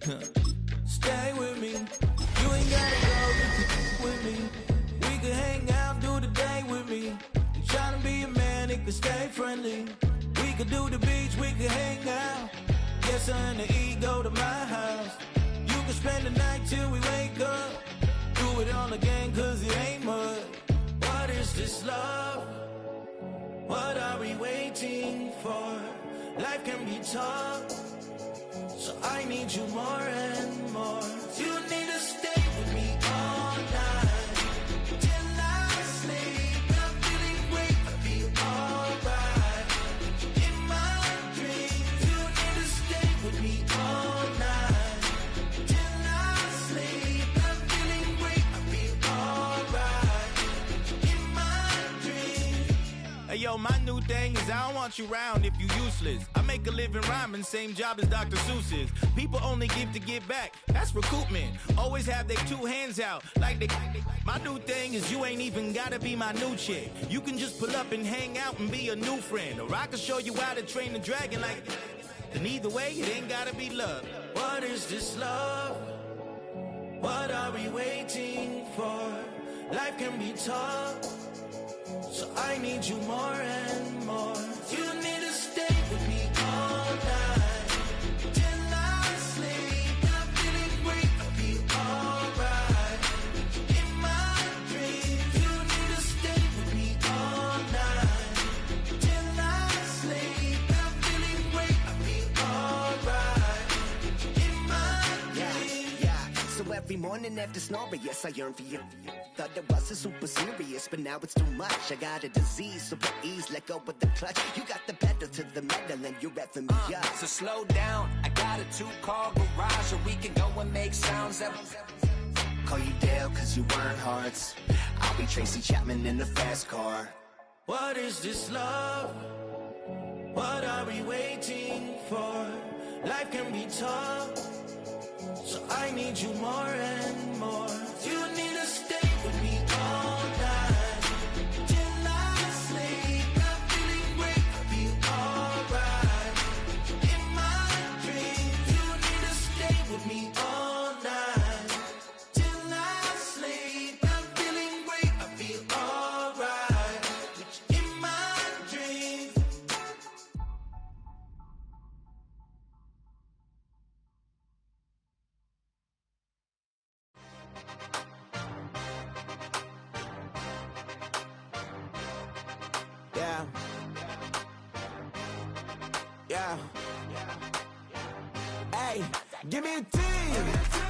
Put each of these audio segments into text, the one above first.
Stay with me. You ain't gotta go with me. We could hang out, do the day with me. I'm trying to be a man, it could stay friendly. We could do the beach, we could hang out. Yes, I and the E go to my house. You can spend the night till we wake up. Do it all again, cause it ain't mud. What is this love? What are we waiting for? Life can be tough, so I need you more and more. You need to stay with me all night till I sleep. I'm feeling great, I feel alright. In my dreams, you need to stay with me all night till I sleep. I'm feeling great, I feel alright. In my dreams. Hey yo, my new thing is I don't want you round if you useless. I make a living rhyming, same job as Dr. Seuss's. People only give to give back, that's recoupment. Always have their two hands out, like they. My new thing is you ain't even gotta be my new chick. You can just pull up and hang out and be a new friend. Or I can show you how to train the dragon like. And either way, it ain't gotta be love. What is this love? What are we waiting for? Life can be tough, so I need you more and more. You need to stay with me all night till I sleep. I'm feeling great, I feel alright. In my dreams, you need to stay with me all night till I sleep. I'm feeling great, I feel alright. In my dreams. Yeah. So every morning after snoring, yes, I yearn for you. Thought it wasn't super serious, but now it's too much. I got a disease, so please let go with the clutch. You got the pedal to the metal and you're revving me up. So slow down, I got a 2-car garage, or we can go and make sounds that. Call you Dale cause you weren't hearts. I'll be Tracy Chapman in the fast car. What is this love? What are we waiting for? Life can be tough, so I need you more and more. You need to stay with me all night till I sleep. I'm feeling great, I feel alright. In my dreams, you need to stay with me all night till I sleep. I'm feeling great, I feel alright. In my dreams. Yeah. Hey, give me a T,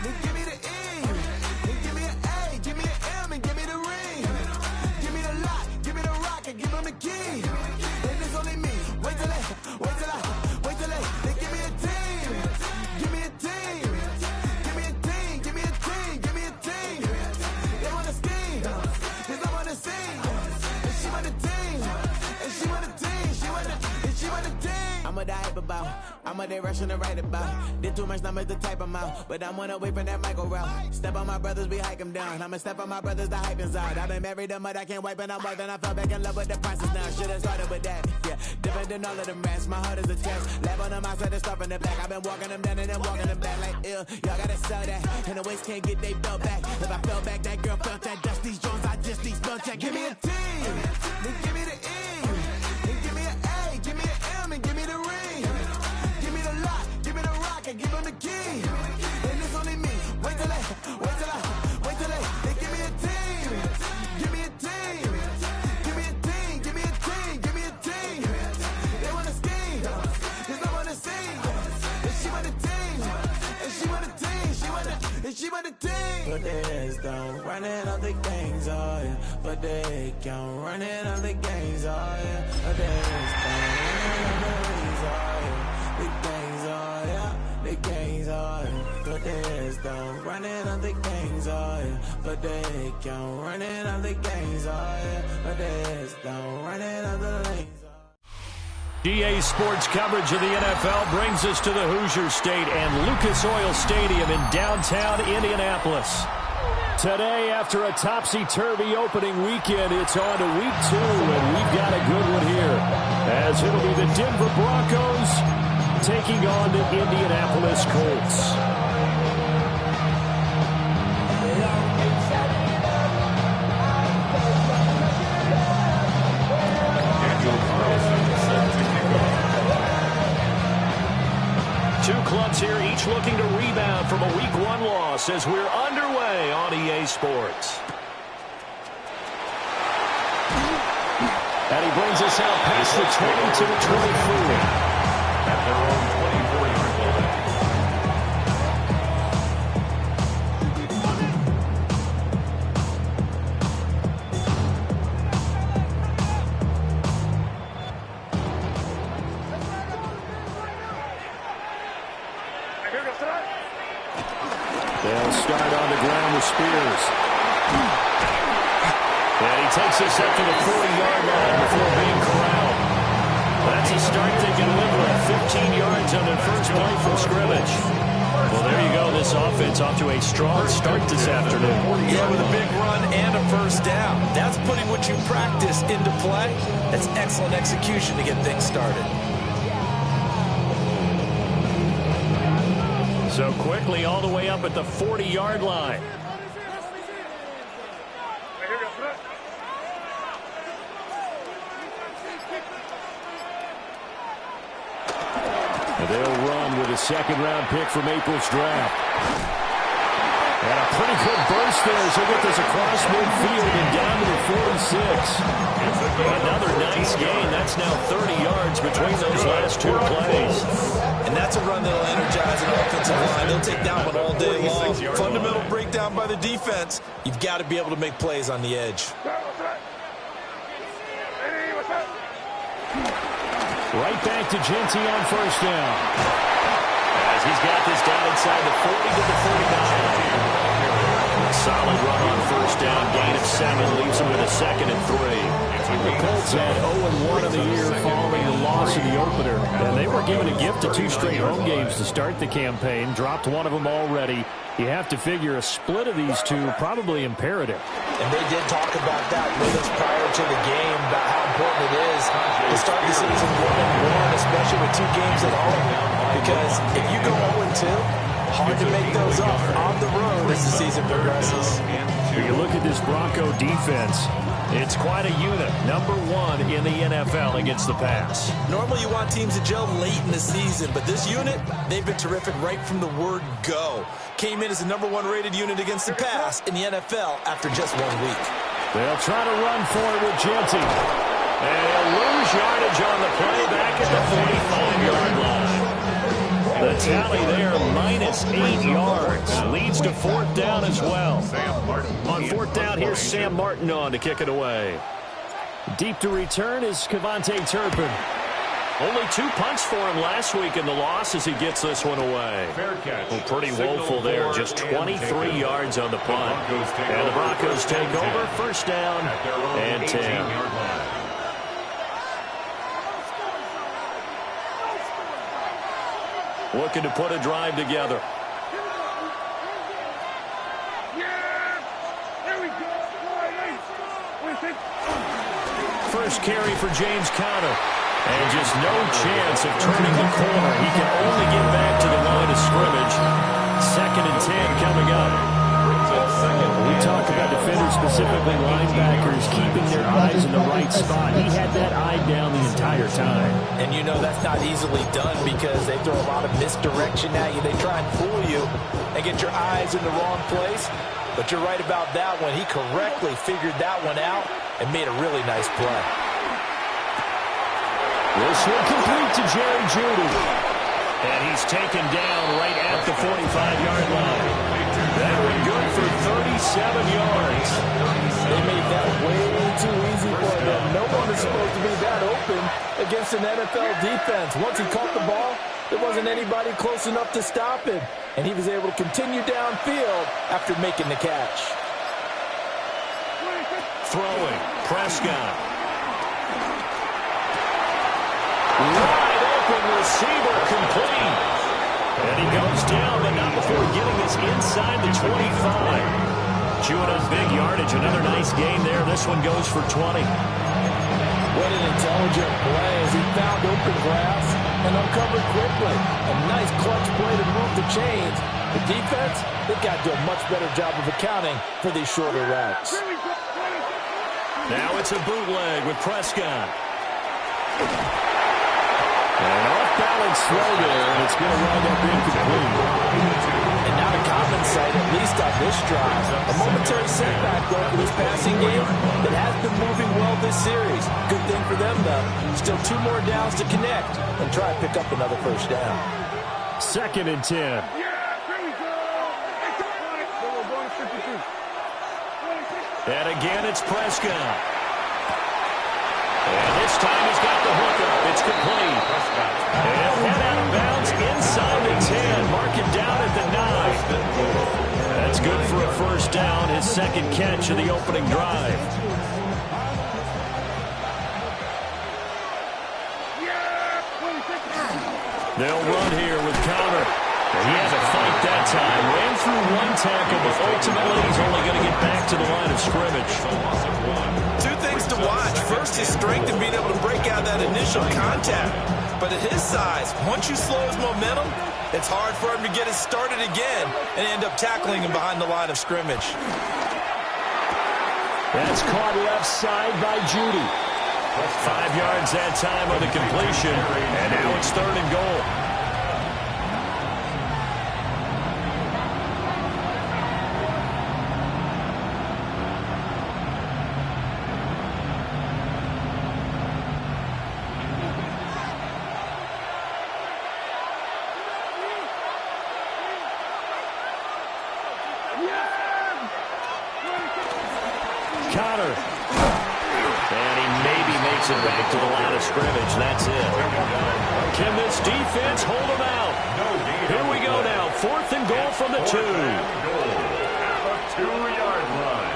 then give me the E, then give me an A, give me an M, and give me the ring. Give me the lock, give me the rock, and give them the key. And it's only me. Wait till they give me a team. Give me a team. Give me a team. Give me a team. Give me a team. They wanna scheme, 'cause I wanna sing. And she want a team. And she want a team. She want a team. I'm a hype about. I'm a day rushing to write about. Did too much numbers to type them out. But I'm on away from that Michael route. Step on my brothers, we hike them down. I'ma step on my brothers, the hype inside. I've been married to mud, I can't wipe it out more than I fell back in love with the process now. Should've started with that. Yeah, different than all of them rats. My heart is a test. Lab on them outside and stuff in the back. I've been walking them down and then walking them back like ill. Y'all gotta sell that. And the waist can't get they belt back. If I fell back, that girl felt that. Dust these Jones, I just these spell check. Give me a T, then give me the E, then give me an A, give me an M, and give me the ring. Give me the lock, give me the rock, and give them the key. And it's only me. Wait till they give me a team. Give me a team. Give me a team. Give me a team. Give me a team. They wanna scheme, 'cause I wanna sing. And she want a team. And she want a team. She want a team. Put their heads down, running all the gangs, oh yeah. Put their head down, running all the gangs, oh yeah. Put their heads down, running all the gangs, oh yeah. The gangs, oh yeah. The gangs, oh yeah. Put their heads down, running all the gangs, oh yeah. Put their head down, running all the gangs, oh yeah. Put their heads down, running all the lanes. GA Sports coverage of the NFL brings us to the Hoosier State and Lucas Oil Stadium in downtown Indianapolis. Today, after a topsy-turvy opening weekend, it's on to week 2, and we've got a good one here, as it'll be the Denver Broncos taking on the Indianapolis Colts. teams here, each looking to rebound from a Week 1 loss as we're underway on EA Sports. And he brings us out past the 20 to the 24. At their own 24-yard line. They'll start on the ground with Spears. And he takes us up to the 40-yard line before being corralled. That's a start they can live with. 15 yards on their first play from scrimmage. Well, there you go. This offense off to a strong start this afternoon. Yeah, with a big run and a first down. That's putting what you practice into play. That's excellent execution to get things started. So quickly all the way up at the 40-yard line. And they'll run with a second-round pick from April's draft. And a pretty good burst there as he'll get this across midfield and down to the 46. Another nice gain. That's now 30 yards between those last two plays. And that's a run that'll energize an offensive line. They'll take that one all day long. Fundamental breakdown by the defense. You've got to be able to make plays on the edge. Right back to Genty on first down. As he's got this down inside the 40 to the 49. Solid run on first down. Gain of 7 leaves him with a 2nd and 3. The Colts had 0-1 of the year following the loss in the opener. And they were given a gift of 2 straight home games to start the campaign. Dropped one of them already. You have to figure a split of these two probably imperative. And they did talk about that with us prior to the game, about how important it is to start the season 1-1, especially with 2 games at home. Because if you go 0-2, hard to make those up on the road as the season progresses. You look at this Bronco defense. It's quite a unit. Number 1 in the NFL against the pass. Normally you want teams to gel late in the season, but this unit, they've been terrific right from the word go. Came in as the number 1 rated unit against the pass in the NFL after just 1 week. They'll try to run for it with Genty. And he'll lose yardage on the play back at the 45-yard line. The tally there, -8 yards. Leads to 4th down as well. On 4th down, here's Sam Martin on to kick it away. Deep to return is Kevontae Turpin. Only 2 punts for him last week in the loss as he gets this one away. Well, pretty woeful there. Just 23 yards on the punt. And the Broncos take over. First down and 10. Looking to put a drive together. First carry for James Conner. And just no chance of turning the corner. He can only get back to the line of scrimmage. 2nd and 10 coming up. We talk about defenders, specifically linebackers, keeping their eyes in the right spot. He had that eye down the entire time. And you know that's not easily done because they throw a lot of misdirection at you. They try and fool you and get your eyes in the wrong place. But you're right about that one. He correctly figured that one out and made a really nice play. This one complete to Jerry Jeudy. And he's taken down right at the 45-yard line. That one good for 37 yards. They made that way too easy for them. No one is supposed to be that open against an NFL defense. Once he caught the ball, there wasn't anybody close enough to stop him. And he was able to continue downfield after making the catch. Throwing, Prescott. Wide open receiver complete. And he goes down, but not before getting this inside the 25. Chewing up big yardage. Another nice gain there. This one goes for 20. What an intelligent play as he found open grass and uncovered quickly. A nice clutch play to move the chains. The defense, they've got to do a much better job of accounting for these shorter routes. Now it's a bootleg with Prescott. An off-balance throw there, and it's going to wind up incomplete. And now to compensate, at least on this drive. A momentary setback, though, for this passing game that has been moving well this series. Good thing for them, though. Still 2 more downs to connect and try to pick up another first down. 2nd and 10. And again, it's Prescott. And this time he's got the hookup. It's complete. And head out of bounds inside the 10. Mark him down at the 9. That's good for a first down, his 2nd catch of the opening drive. They'll run here with Counter. He had to fight that time. Ran through 1 tackle, but ultimately he's only going to get back to the line of scrimmage. 2 things to watch. First, his strength in being able to break out that initial contact. But at his size, once you slow his momentum, it's hard for him to get it started again and end up tackling him behind the line of scrimmage. That's caught left side by Judy. 5 yards that time on the completion, and now it's 3rd and goal. Counter. And he maybe makes it back to the line of scrimmage. That's it. Can this defense hold him out? Here we go now. 4th and goal from the 2. 2-yard line.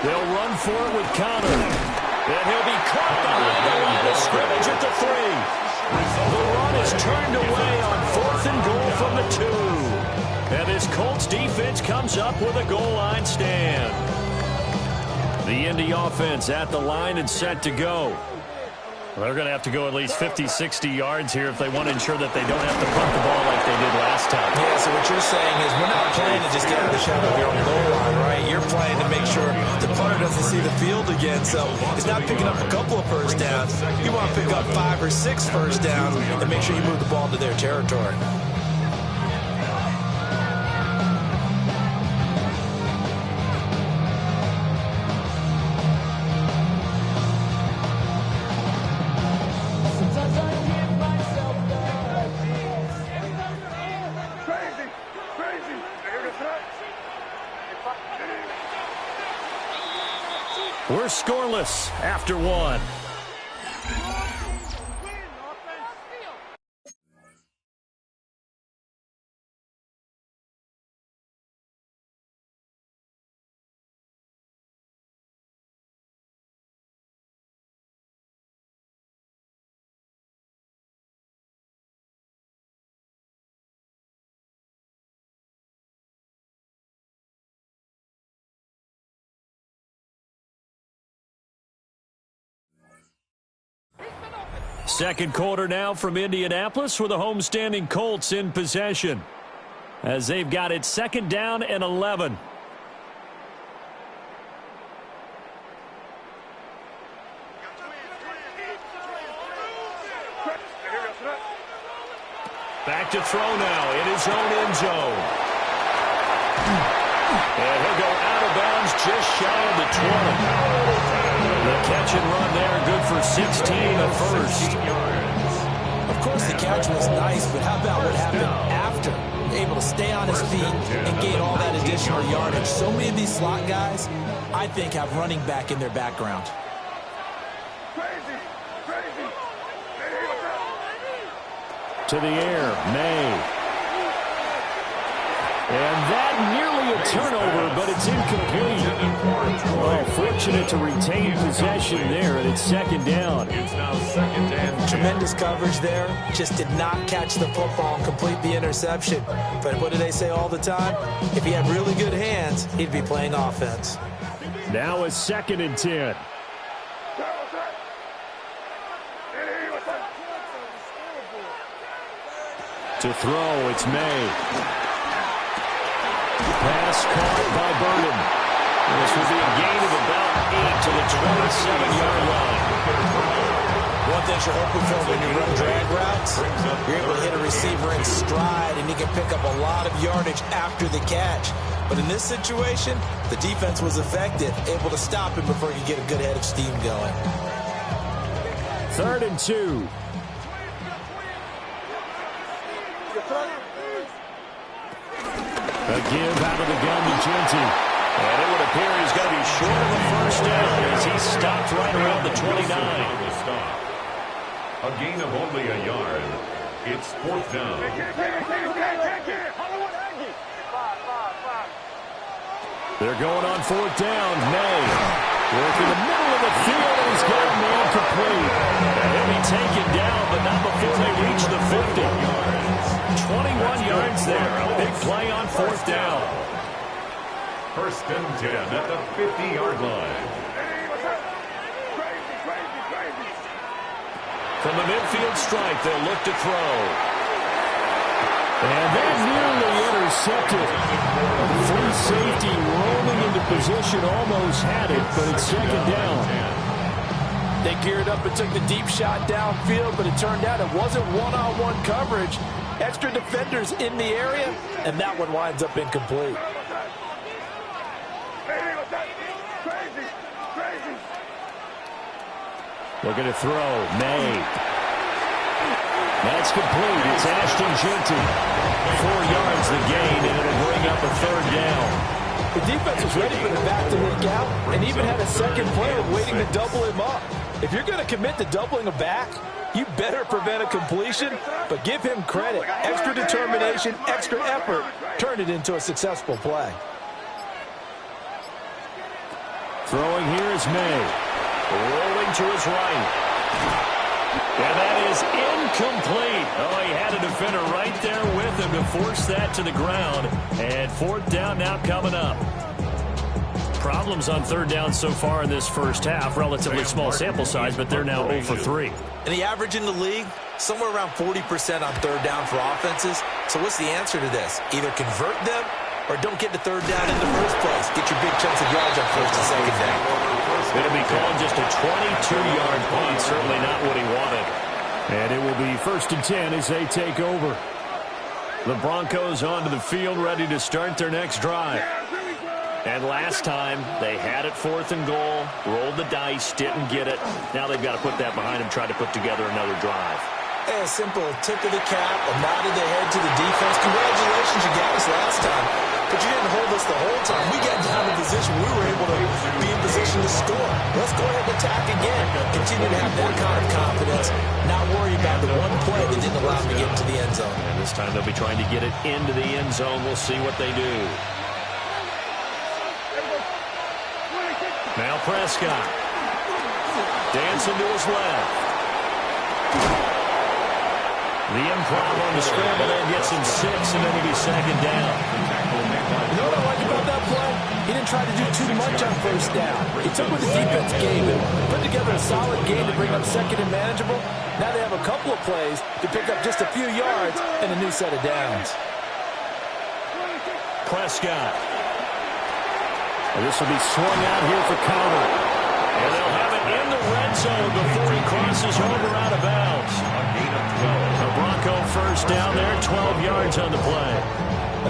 They'll run for it with Counter. And he'll be caught behind the line of scrimmage at the 3. The run is turned away on 4th and goal from the 2. And this Colts defense comes up with a goal line stand. The Indy offense at the line and set to go. They're going to have to go at least 50, 60 yards here if they want to ensure that they don't have to punt the ball like they did last time. Yeah, so what you're saying is we're not playing to just get out of the shadow of your own goal line, right? You're playing to make sure the punter doesn't see the field again. So it's not picking up a couple of first downs. You want to pick up 5 or 6 first downs and make sure you move the ball into their territory. We're scoreless after 1. Second quarter now from Indianapolis with the homestanding Colts in possession as they've got it 2nd down and 11. Back to throw now in his own end zone. And he'll go out of bounds just shy of the 20. The catch and run there, good for 16, the first. Of course, the catch was nice, but how about what happened after? Able to stay on his feet and gain all that additional yardage. So many of these slot guys, I think, have running back in their background. To the air, May. And that nearly a turnover, but it's incomplete. Well, fortunate to retain possession there, and it's 2nd down. It's now 2nd and 10. Tremendous coverage there. Just did not catch the football and complete the interception. But what do they say all the time? If he had really good hands, he'd be playing offense. Now a 2nd and 10. To throw, it's May. Pass caught by Burden. This will be a gain of about 8 to the 27-yard line. One thing you're hoping for when you run drag routes, you're able to hit a receiver in stride, and he can pick up a lot of yardage after the catch. But in this situation, the defense was effective, able to stop him before he could get a good head of steam going. 3rd and 2. A give out of the gun to Genty. And it would appear he's going to be short of the first down as he stopped right around the 29. A gain of only a yard. It's 4th down. They're going on 4th down. May working the middle of the field, and he's got a man complete. And he'll be taken down, but not before they reach the 50. 21 yards there. A big play on 4th down. 1st and 10 at the 50-yard line. From the midfield stripe, they'll look to throw. And they're nearly intercepted. Free safety rolling into position, almost had it, but it's 2nd down. They geared up and took the deep shot downfield, but it turned out it wasn't one-on-one coverage. Extra defenders in the area, and that one winds up incomplete. Looking to throw. May. That's complete. It's Ashton Genty. 4 yards the gain, and it'll bring up a 3rd down. The defense was ready for the back to leak out and even had a second player waiting to double him up. If you're going to commit to doubling a back, you better prevent a completion, but give him credit. Extra determination, extra effort, turned it into a successful play. Throwing here is May. Rolling to his right. And that is incomplete. Oh, he had a defender right there with him to force that to the ground. And 4th down now coming up. Problems on 3rd down so far in this first half. Relatively small sample size, but they're now 0 for 3. And the average in the league, somewhere around 40% on 3rd down for offenses. So what's the answer to this? Either convert them or don't get to 3rd down in the first place. Get your big chunks of yards on 1st and 2nd down. It'll be called just a 22-yard punt. Certainly not what he wanted. And it will be 1st and 10 as they take over. The Broncos onto the field, ready to start their next drive. And last time, they had it 4th and goal, rolled the dice, didn't get it. Now they've got to put that behind them, try to put together another drive. A simple tip of the cap, a nod of the head to the defense. Congratulations, you got us last time, but you didn't hold us the whole time. We got down to position. We were able to be in position to score. Let's go ahead and attack again. Continue to have that kind of confidence, not worry about the one play that didn't allow them to get into the end zone. And this time they'll be trying to get it into the end zone. We'll see what they do. Now Prescott. Dancing to his left. The improv on the scramble there gets him 6, and then he'll be 2nd down. You know what I like about that play? He didn't try to do too much on 1st down. He took what the defense gave him, put together a solid game to bring up 2nd and manageable. Now they have a couple of plays to pick up just a few yards and a new set of downs. Prescott. And this will be swung out here for Connor. And they'll have it in the red zone before he crosses over out of bounds. The Bronco 1st down there, 12 yards on the play.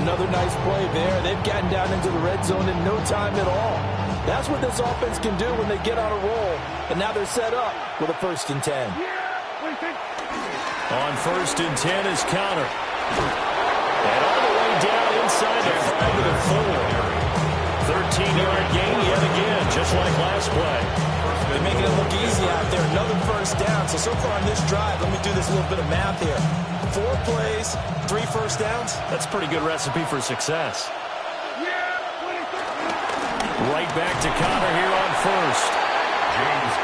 Another nice play there. They've gotten down into the red zone in no time at all. That's what this offense can do when they get on a roll. And now they're set up with a 1st and 10. On 1st and 10 is Connor. And all the way down inside the 5 to the 4. 13-yard gain yet again, just like last play. They're making it look easy out there. Another 1st down. So far on this drive, let me do this little bit of math here. 4 plays, 3 1st downs. That's a pretty good recipe for success. Right back to Connor here on 1st.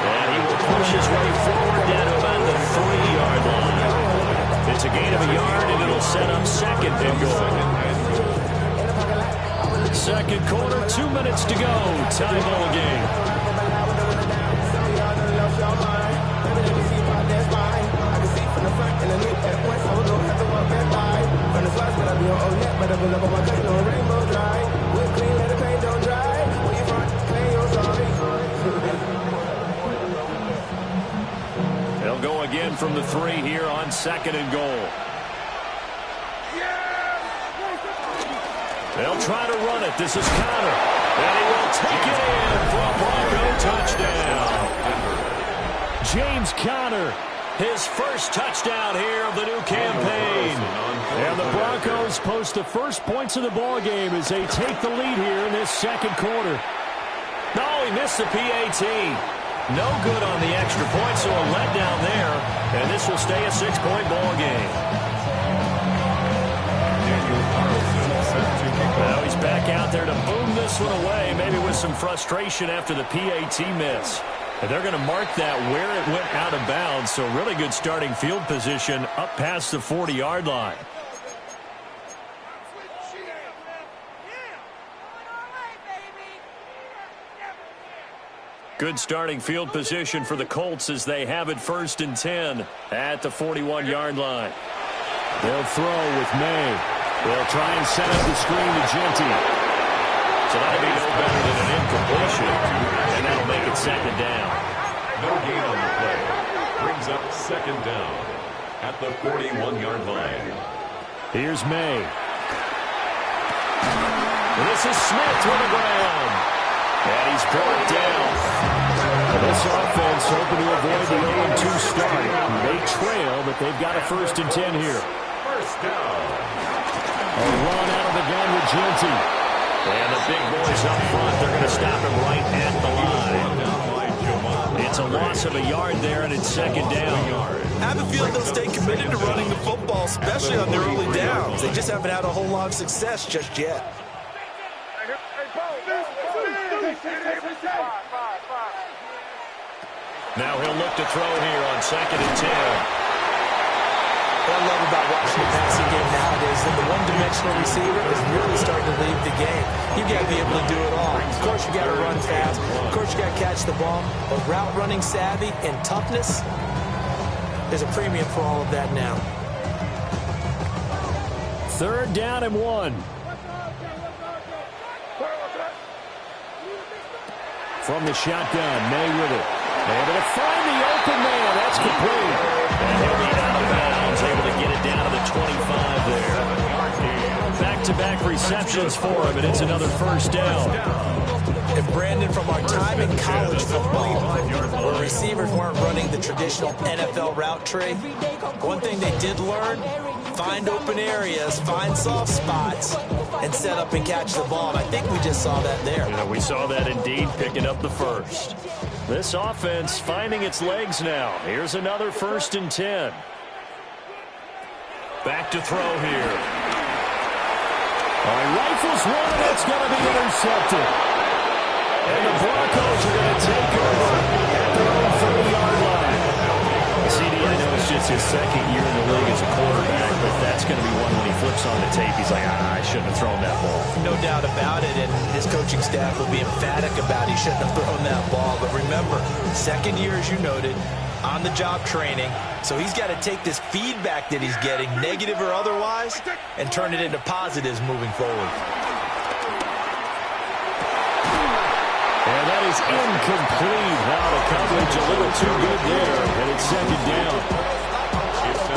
And he will push his way forward down to about the 3-yard line. It's a gain of a yard, and it'll set up 2nd and goal. 2nd quarter, 2 minutes to go. Tie ball game. again from the 3 here on 2nd and goal. They'll try to run it. This is Connor. And he will take it in for a Bronco touchdown. James Conner, his first touchdown here of the new campaign. And the Broncos post the first points of the ball game as they take the lead here in this 2nd quarter. No, he missed the PAT. No good on the extra point, so a letdown there. And this will stay a 6-point ball game. Now he's back out there to boom this one away, maybe with some frustration after the PAT miss. And they're going to mark that where it went out of bounds, so really good starting field position up past the 40-yard line. Good starting field position for the Colts as they have it 1st and 10 at the 41-yard line. They'll throw with May. They'll try and set up the screen to Genty. So that'll be no better than an incompletion, and that'll make it 2nd down. No gain on the play. Brings up 2nd down at the 41-yard line. Here's May. This is Smith to the ground. And he's brought down. This offense hoping to avoid the 0-2 start. They trail, but they've got a 1st and 10 here. First down. A run out of the gun with Genty. And the big boys up front, they're going to stop him right at the line. It's a loss of a yard there, and it's 2nd down. I have a feeling they'll stay committed to running the football, especially on their early downs. They just haven't had a whole lot of success just yet. Now he'll look to throw here on 2nd and 10. What I love about watching the passing game nowadays is that the one-dimensional receiver is really starting to leave the game. You've got to be able to do it all. Of course, you got to run fast. Of course, you got to catch the ball. But route running savvy and toughness, there's a premium for all of that now. 3rd down and 1. From the shotgun, May with it. Able to find the open man. That's complete. And he'll be out of bounds, able to get it down to the 25 there. Back-to-back receptions for him, and it's another 1st down. And Brandon, from our time in college football, where receivers weren't running the traditional NFL route tree, one thing they did learn, find open areas, find soft spots, and set up and catch the ball. And I think we just saw that there. Yeah, we saw that indeed, picking up the 1st. This offense finding its legs now. Here's another 1st and 10. Back to throw here. All right, rifles one, and it's going to be intercepted. And the Broncos are going to take over at their own 30-yard line. CD, I know it's just his 2nd year in the league as a quarterback, but that's going to be one when he flips on the tape. He's like, I shouldn't have thrown that ball. No doubt about it, and his coaching staff will be emphatic about he shouldn't have thrown that ball. But remember, 2nd year, as you noted, on-the-job training, so he's got to take this feedback that he's getting, negative or otherwise, and turn it into positives moving forward. And that is incomplete. Now the coverage a little too good there, and it's 2nd down.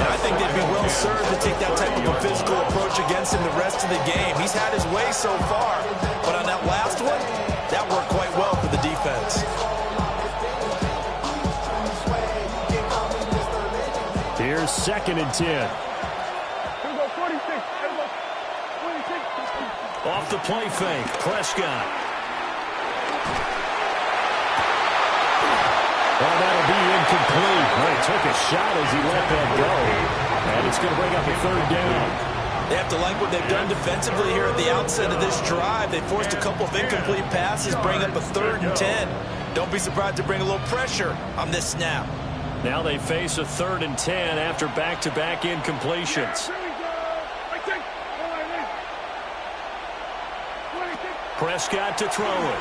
And I think they'd be well served to take that type of a physical approach against him the rest of the game. He's had his way so far, but on that last one, that worked quite well for the defense. Here's 2nd and 10. Off the play fake, Prescott. Well, that'll be incomplete. Well, he took a shot as he let that go. And it's going to bring up a 3rd down. They have to like what they've done defensively here at the outset of this drive. They forced a couple of incomplete passes, bring up a 3rd and 10. Don't be surprised to bring a little pressure on this snap. Now they face a 3rd and 10 after back-to-back incompletions. Prescott to throw it.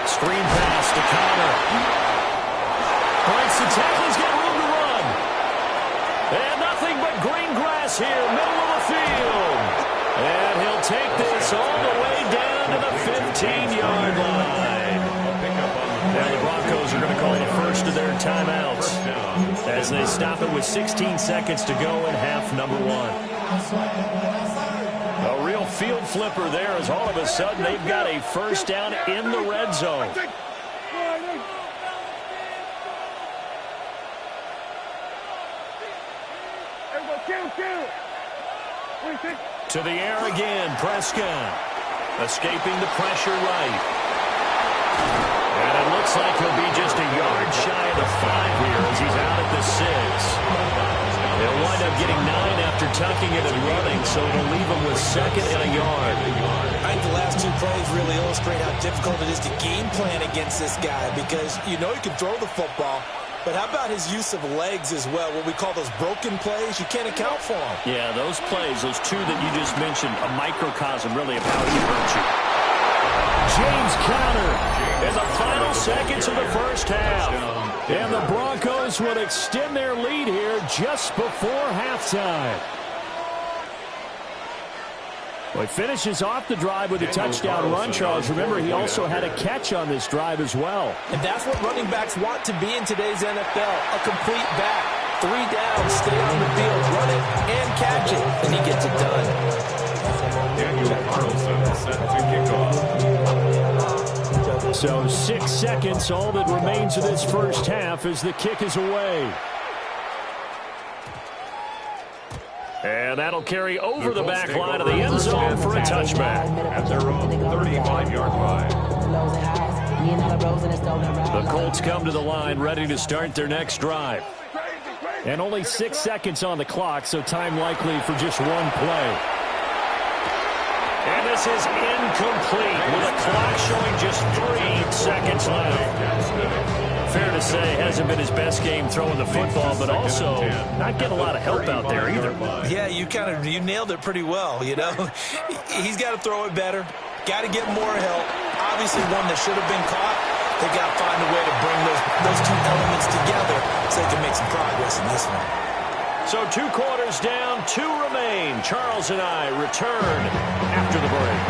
Screen pass to Connor. Breaks the tackle. He's got room to run. And nothing but green grass here, middle of the field. And he'll take this all the way down to the 15-yard line. Now the Broncos are going to call the first of their timeouts. as they stop it with 16 seconds to go in half number one. A real field flipper there as all of a sudden they've got a first down in the red zone. To the air again, Prescott. Escaping the pressure right. And it looks like he'll be just a yard shy of the 5 here as he's out at the 6. They'll wind up getting 9 after tucking it and running, so it'll leave him with 2nd and a yard. I think the last 2 plays really illustrate how difficult it is to game plan against this guy because you know he can throw the football. But how about his use of legs as well, what we call those broken plays? You can't account for them. Yeah, those plays, those 2 that you just mentioned, a microcosm really of how he hurt you. James Conner in the final seconds of the first half. And the Broncos would extend their lead here just before halftime. Well, he finishes off the drive with a touchdown run, Charles. Remember, he also had a catch on this drive as well. And that's what running backs want to be in today's NFL, a complete back. 3 downs, stay on the field, run it, and catch it, and he gets it done. Daniel Carlson set to kick off. So 6 seconds, all that remains of this first half as the kick is away. And that'll carry over the back line of the end zone for a touchback. At their own 35-yard line. The Colts come to the line ready to start their next drive. And only 6 seconds on the clock, so time likely for just one play. And this is incomplete with a clock showing just 3 seconds left. Fair to say, hasn't been his best game throwing the football, but also not getting a lot of help out there either. Yeah, you nailed it pretty well, you know. He's got to throw it better, got to get more help. Obviously one that should have been caught. They got to find a way to bring those 2 elements together so they can make some progress in this one. So 2 quarters down, 2 remain. Charles and I return after the break.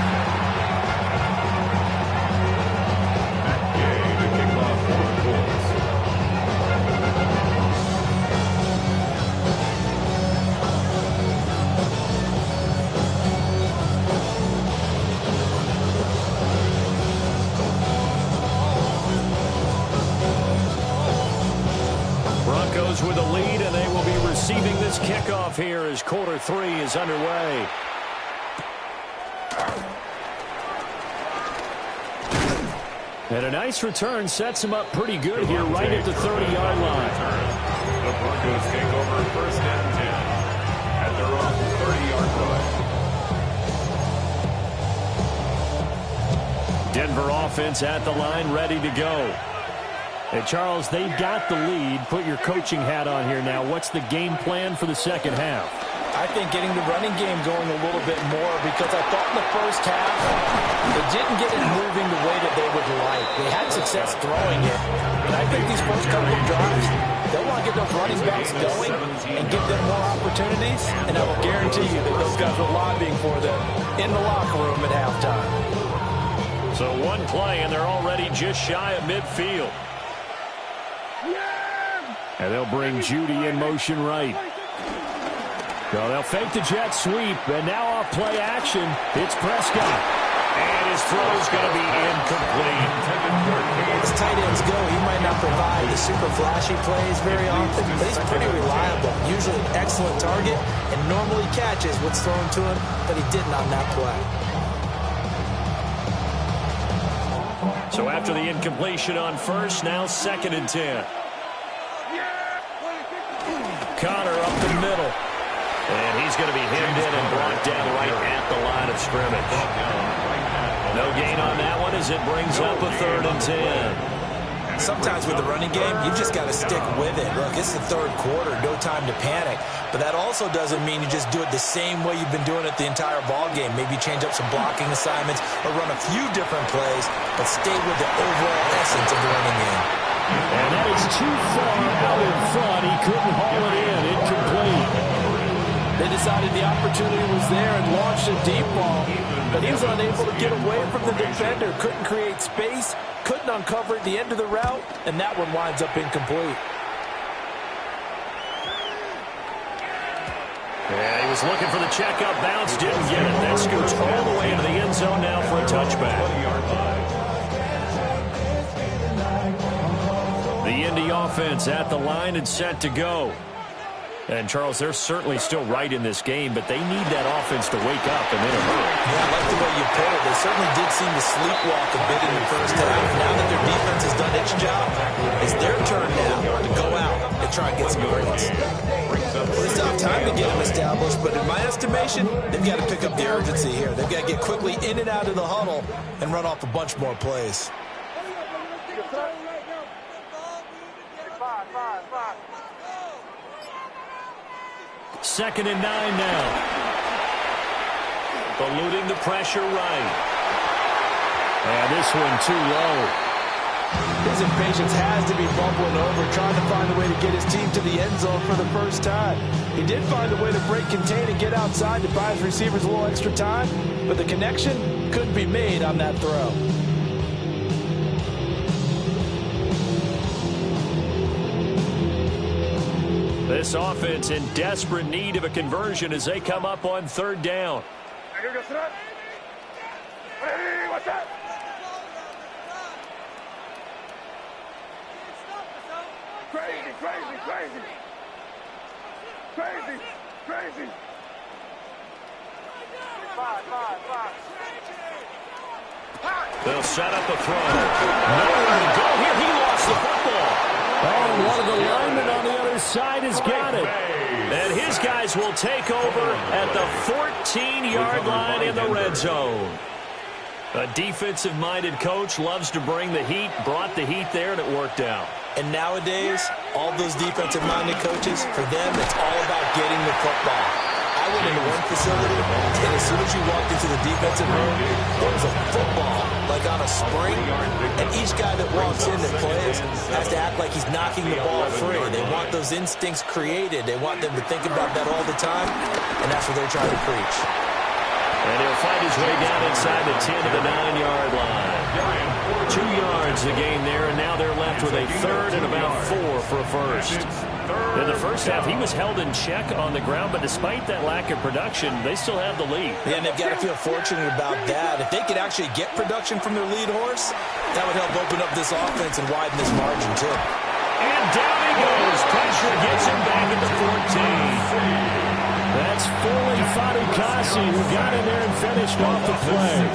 Broncos with a lead, and they will be receiving this kickoff here as quarter 3 is underway. And a nice return sets him up pretty good here right at the 30-yard line. The Broncos take over 1st and 10 at their own 30-yard line. Denver offense at the line, ready to go. And Charles, they've got the lead. Put your coaching hat on here now. What's the game plan for the second half? I think getting the running game going a little bit more because I thought in the first half they didn't get it moving the way that they would like. They had success throwing it, but I think these first couple of drives, they'll want to get those running backs going and give them more opportunities, and I will guarantee you that those guys are lobbying for them in the locker room at halftime. So 1 play, and they're already just shy of midfield. And they'll bring Judy in motion right. So they'll fake the jet sweep, and now off play action, it's Prescott. And his throw's going to be incomplete. As tight ends go, he might not provide the super flashy plays very often, but he's pretty reliable. Usually an excellent target, and normally catches what's thrown to him, but he didn't on that play. So after the incompletion on first, now 2nd and 10. Conner up the middle. And he's going to be hemmed in and brought down right at the line of scrimmage. No gain on that one as it brings up a 3rd and 10. Sometimes with the running game, you just got to stick with it. Look, it's the 3rd quarter, no time to panic. But that also doesn't mean you just do it the same way you've been doing it the entire ball game. Maybe change up some blocking assignments or run a few different plays, but stay with the overall essence of the running game. And that is too far out in front. He couldn't haul it in. Incomplete. They decided the opportunity was there and launched a deep ball, but he was unable to get away from the defender. Couldn't create space, couldn't uncover at the end of the route, and that one winds up incomplete. Yeah, he was looking for the checkup bounce, didn't get it. That scoots all the way into the end zone now for a touchback. The Indy offense at the line and set to go. And, Charles, they're certainly still right in this game, but they need that offense to wake up and in a hurry. Yeah, I like the way you put it. They certainly did seem to sleepwalk a bit in the first half. Now that their defense has done its job, it's their turn now to go out and try and get some points. Well, they still have time to get them established, but in my estimation, they've got to pick up the urgency here. They've got to get quickly in and out of the huddle and run off a bunch more plays. Second and 9 now. Eluding the pressure right. And this one too low. His impatience has to be bubbling over, trying to find a way to get his team to the end zone for the first time. He did find a way to break contain and get outside to buy his receivers a little extra time, but the connection couldn't be made on that throw. This offense in desperate need of a conversion as they come up on third down. Crazy. They'll set up a throw. Nowhere to go here. He lost the football. Oh, and one of the linemen on the other side has got it. And his guys will take over at the 14-yard line in the red zone. A defensive-minded coach loves to bring the heat, brought the heat there, and it worked out. And nowadays, all those defensive-minded coaches, for them, it's all about getting the football. I went into one facility, and as soon as you walked into the defensive room, there was a football, like on a spring, and each guy that walks in that plays has to act like he's knocking the ball free. They want those instincts created. They want them to think about that all the time, and that's what they're trying to preach. And he'll find his way down inside the 10 to the 9-yard line. 2 yards the gain there, and now they're left with a third and about 4 for a first. In the first half, he was held in check on the ground, but despite that lack of production, they still have the lead. Yeah, and they've got to feel fortunate about that. If they could actually get production from their lead horse, that would help open up this offense and widen this margin, too. And down he goes. Pressure gets him back at the 14. That's Foley Fatukasi who got in there and finished off the play.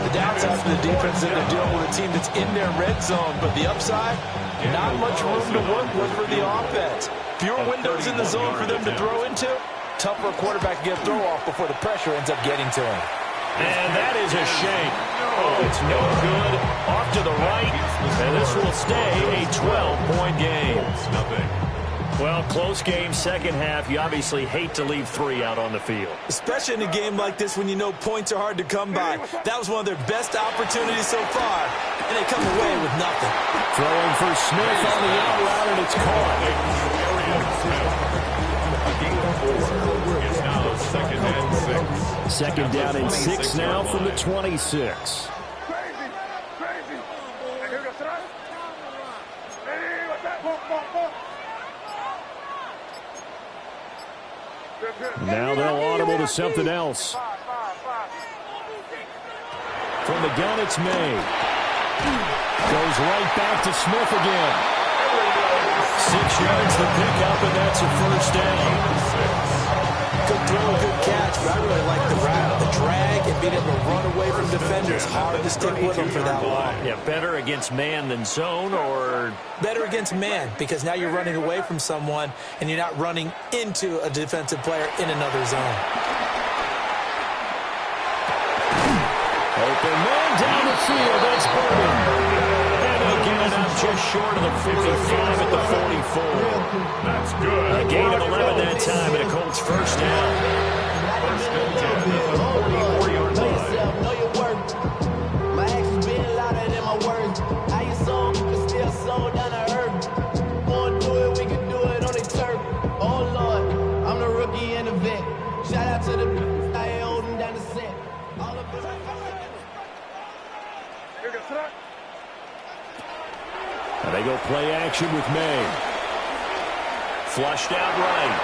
The downside for the defense is they're dealing with a team that's in their red zone, but the upside, not much room to work with for the offense. Fewer windows in the zone for them to throw into. Tough for a quarterback to get a throw off before the pressure ends up getting to him. And that is a shame. Oh, it's no good. Off to the right. And this will stay a 12-point game. Well, close game, second half. You obviously hate to leave 3 out on the field. Especially in a game like this when you know points are hard to come by. That was one of their best opportunities so far, and they come away with nothing. Throwing for Smith on the out route, and it's caught. It's now second and 6. Second down and 6 now from the 26. Now they'll audible to something else. From the gun, it's May. Goes right back to Smith again. 6 yards the pickup, and that's a first down. Good throw, good catch, but I really like the drag and being able to run away from defenders. Hard to stick with them for that long. Yeah, better against man than zone, or? Better against man, because now you're running away from someone and you're not running into a defensive player in another zone. Open man down the field, that's Burden. And he'll get it up just short of the 55 at the 44. That's good. A gain of 11 that time, and a Colts first down. First and 10 at the 44-yard line. Know your worth. My actions being louder than my words. How you sold, but still sold down to earth. Wanna do it, we can do it on the turf. Oh Lord, I'm the rookie and the vet. Shout out to the people I ain't holding down the set. All of them. And they go play action with May. Flushed out right.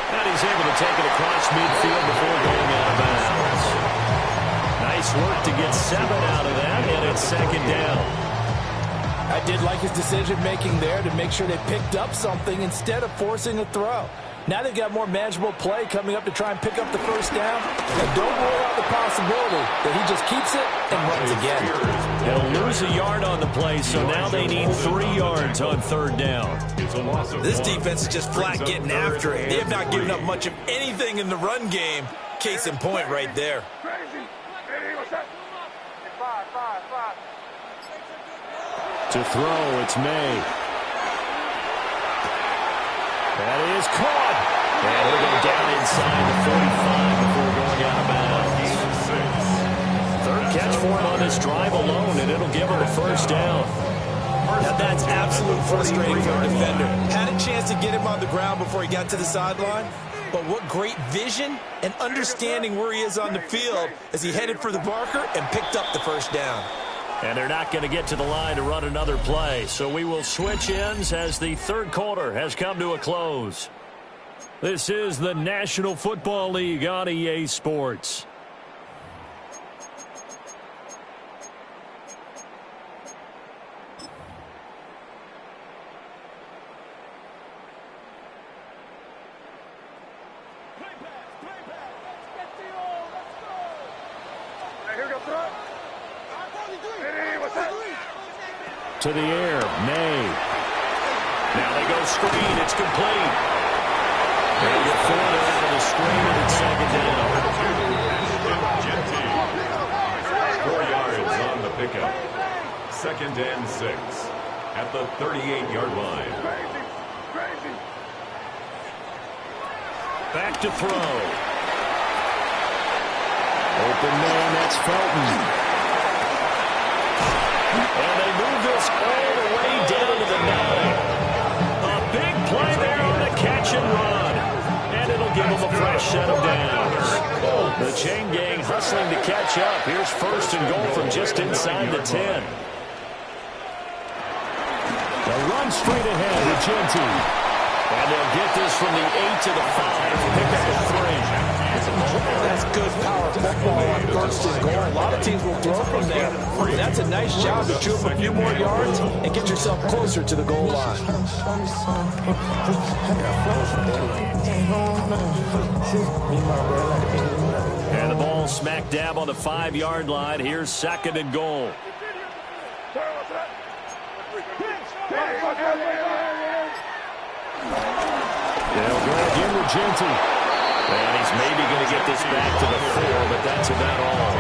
And he's able to take it across midfield before going out of bounds. Nice work to get 7 out of that, and it's second down. I did like his decision-making there to make sure they picked up something instead of forcing a throw. Now they've got more manageable play coming up to try and pick up the first down. And don't rule out the possibility that he just keeps it and runs again. They'll lose a yard on the play, so now they need 3 yards on third down. This defense is just flat getting after it. They have not given up much of anything in the run game. Case in point right there. To throw, it's May. That is caught. And it'll go down inside the 45 before going out of bounds. Third catch for him on this drive alone, and it'll give him a first down. Now that's absolutely frustrating for a defender. Had a chance to get him on the ground before he got to the sideline, but what great vision and understanding where he is on the field as he headed for the marker and picked up the first down. And they're not going to get to the line to run another play. So we will switch ends as the third quarter has come to a close. This is the National Football League on EA Sports. To the air, May. Now they go screen. It's complete. They get forward after the screen, and it's second down. 4 yards on the pickup. 2nd and 6 at the 38-yard line. Back to throw. Open man, that's Felton. And they move this all the way down to the 9. A big play there on the catch and run. And it'll give them a fresh set of downs. The chain gang hustling to catch up. Here's first and goal from just inside the 10. The run straight ahead with Genty. And they'll get this from the 8 to the 5. Pick up the 3. That's good power football on first and goal. A lot of teams will throw from there. And that's a nice job to chew up a few more yards and get yourself closer to the goal line. And the ball smack dab on the 5-yard line. Here's second and goal. They'll go again with Genty. And he's maybe going to get this back to the 4, but that's about all.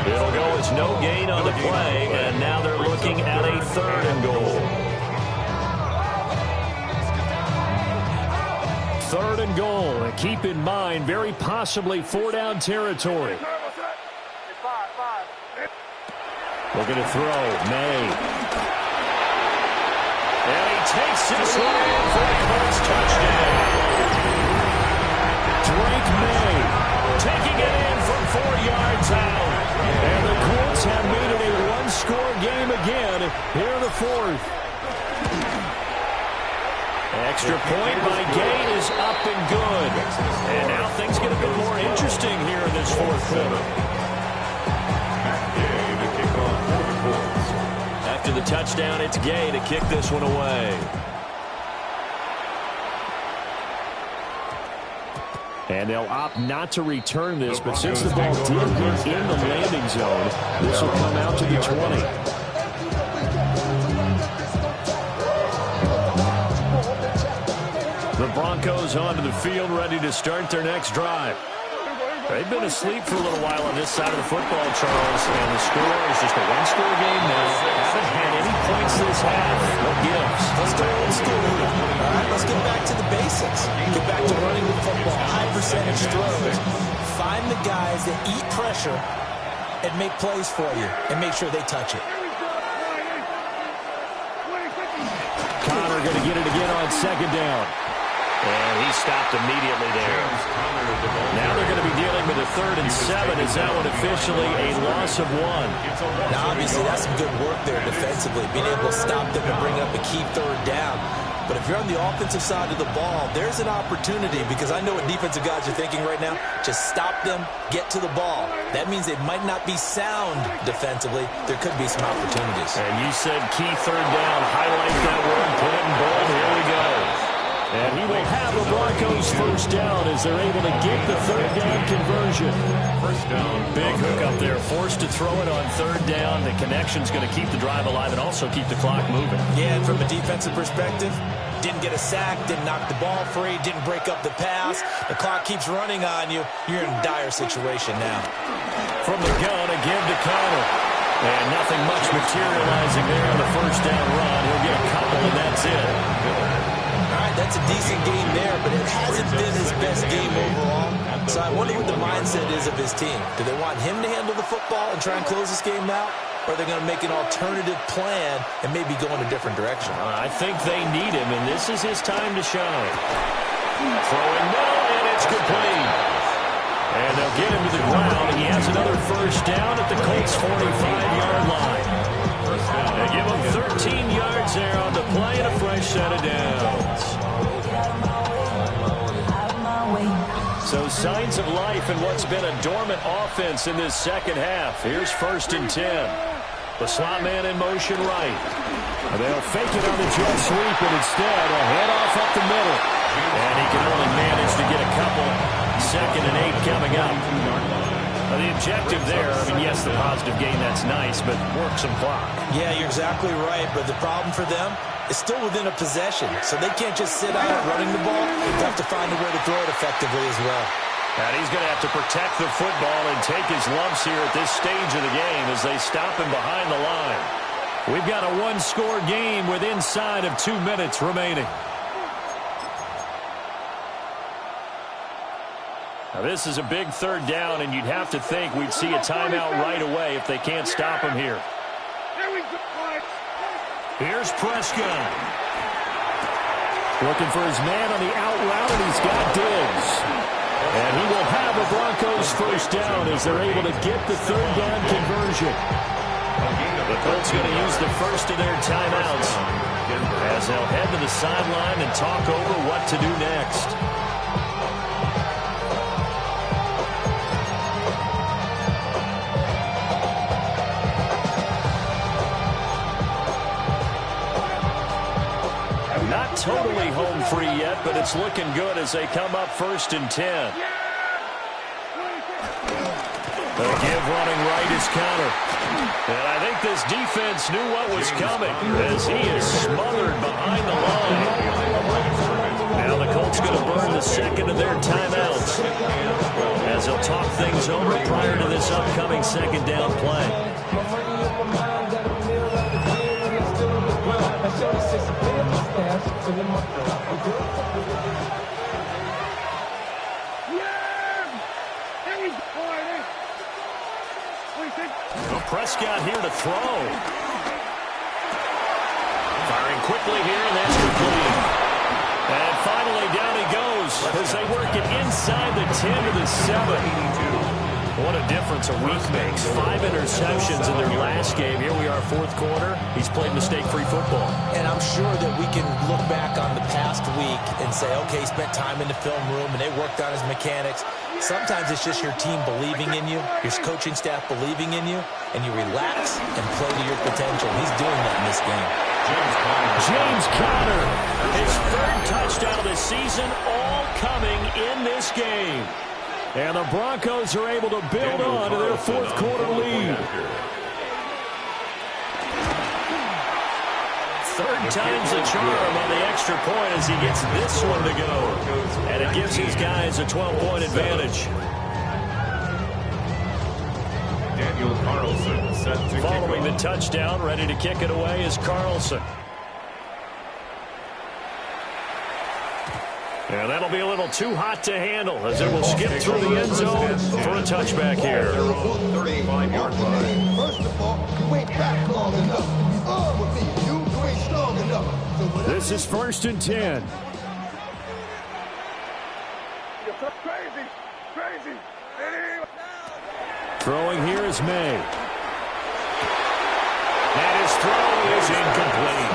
It'll go as no gain on the play, and now they're looking at a 3rd and goal. 3rd and goal. And keep in mind, very possibly 4-down territory. Looking to throw, May. And he takes this one in for the Colts touchdown. Drake May taking it in from 4 yards out. And the Colts have made it a one-score game again here in the 4th. Extra point by Gay is up and good. And now things get a bit more interesting here in this 4th quarter. After the touchdown, it's Gay to kick this one away. And they'll opt not to return this, but since the ball did get in the landing zone, this will come out to the 20. The Broncos onto the field, ready to start their next drive. They've been asleep for a little while on this side of the football, Charles, and the score is just a one-score game now. Haven't had any points this half. No gives. Let's go old school. All right, let's get back to the basics. Get back to running the football, high percentage throws. Find the guys that eat pressure and make plays for you, and make sure they touch it. Connor going to get it again on second down. And he stopped immediately there. Now they're going to be dealing with a 3rd and 7. Is that one officially a loss of 1? Now, obviously, that's some good work there defensively, being able to stop them and bring up a key 3rd down. But if you're on the offensive side of the ball, there's an opportunity, because I know what defensive guys are thinking right now. Just stop them, get to the ball. That means they might not be sound defensively. There could be some opportunities. And you said key third down. Highlight that word, put it in bold. Here we go. And he will have the Broncos first down as they're able to get the third down conversion. First down. Big hook up there. Forced to throw it on third down. The connection's going to keep the drive alive and also keep the clock moving. Yeah, and from a defensive perspective, didn't get a sack, didn't knock the ball free, didn't break up the pass. The clock keeps running on you. You're in a dire situation now. From the gun, a give to Connor. And nothing much materializing there on the first down run. He'll get a couple, and that's it. All right, that's a decent game there, but it hasn't been his best game overall. So I wonder what the mindset is of his team. Do they want him to handle the football and try and close this game out? Or are they going to make an alternative plan and maybe go in a different direction? I think they need him, and this is his time to shine. Throwing no, and it's complete. And they'll get him to the ground, and he has another first down at the Colts' 45-yard line. They give him 13 yards there on the play and a fresh set of downs. So signs of life in what's been a dormant offense in this second half. Here's 1st and 10. The slot man in motion right. They'll fake it on the jet sweep, and instead a handoff up the middle. And he can only manage to get a couple. 2nd and 8 coming up. Now the objective there, I mean, yes, the positive gain, that's nice, but work some clock. Yeah, you're exactly right, but the problem for them is still within a possession. So they can't just sit out running the ball. They have to find a way to throw it effectively as well. And he's going to have to protect the football and take his lumps here at this stage of the game as they stop him behind the line. We've got a one-score game with inside of 2 minutes remaining. Now this is a big third down, and you'd have to think we'd see a timeout right away if they can't stop him here. Here's Prescott. Looking for his man on the out route, and he's got Diggs. And he will have the Broncos first down as they're able to get the third down conversion. The Colts going to use the first of their timeouts as they'll head to the sideline and talk over what to do next. Not totally home free yet, but it's looking good as they come up 1st and 10. The give running right is Connor. And I think this defense knew what was coming as he is smothered behind the line. Now the Colts going to burn the 2nd of their timeouts as they'll talk things over prior to this upcoming 2nd down play. Well, Prescott here to throw. Firing quickly here, and that's complete. And finally down he goes as they work it inside the 10 to the 7. What a difference a week makes. 5 interceptions in their last game. Here we are, 4th quarter. He's played mistake-free football. And I'm sure that we can look back on the past week and say, okay, he spent time in the film room and they worked on his mechanics. Sometimes it's just your team believing in you, your coaching staff believing in you, and you relax and play to your potential. He's doing that in this game. James Conner, his 3rd touchdown of the season, all coming in this game. And the Broncos are able to build on to their 4th quarter lead. 3rd time's a charm on the extra point as he gets this one to go. And it gives his guys a 12-point advantage. Daniel Carlson set to Following the touchdown, ready to kick it away is Carlson. And that'll be a little too hot to handle as it will skip through the end zone for a touchback here. 35-yard line. First of all, you ain't back long enough. You arm with me. You ain't strong enough. This is 1st and 10. You're crazy. Crazy. Throwing here is May. And his throw is incomplete.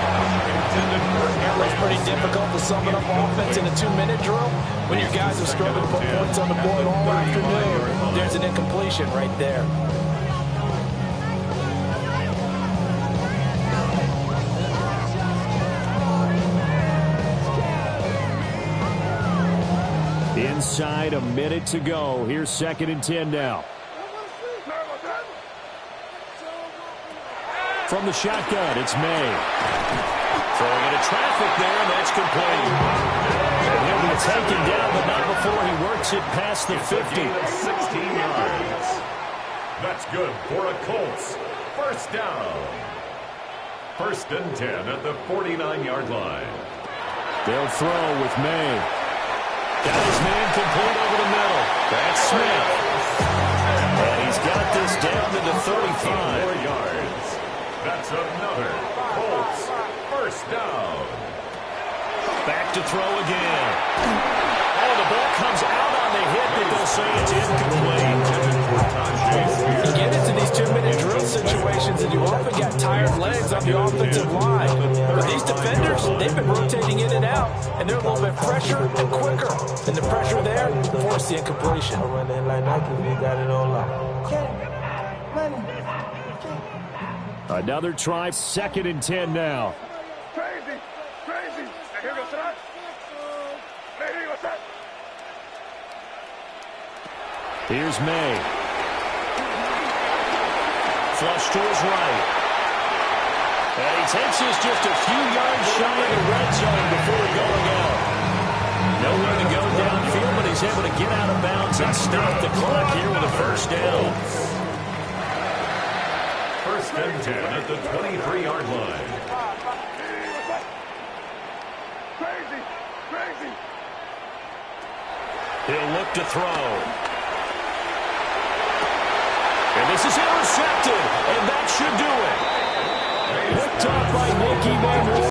intended for Aaron. It's pretty difficult to sum it up offense in a 2-minute drill when your guys have struggled to put points on the board all afternoon. There's an incompletion right there. Inside a minute to go. Here's 2nd and 10 now. From the shotgun, it's May. Throwing into traffic there, and that's complete. And he'll be taken down, but not before he works it past the 50. 16 yards. That's good for a Colts. First down. 1st and 10 at the 49-yard line. They'll throw with May. Got his man complete over the middle. That's Smith. And he's got this down to the 35. 4 yards. That's another Colts first down. Back to throw again. Oh, the ball comes out on the hit, but they'll say it's incomplete. You get into these 2-minute drill situations, and you often got tired legs on the offensive line. But these defenders, they've been rotating in and out, and they're a little bit fresher and quicker. And the pressure there forced the incompletion. Another try, 2nd and 10 now. Crazy. Here goes that. Maybe what's that? Here's May. Flush to his right. And he takes this just a few yards shy of the red zone before going out. Nowhere to go downfield, but he's able to get out of bounds and stop the clock here with a first down. 1st and 10 at the 23-yard line. Crazy. He'll look to throw. And this is intercepted, and that should do it. Picked off by Nicky Van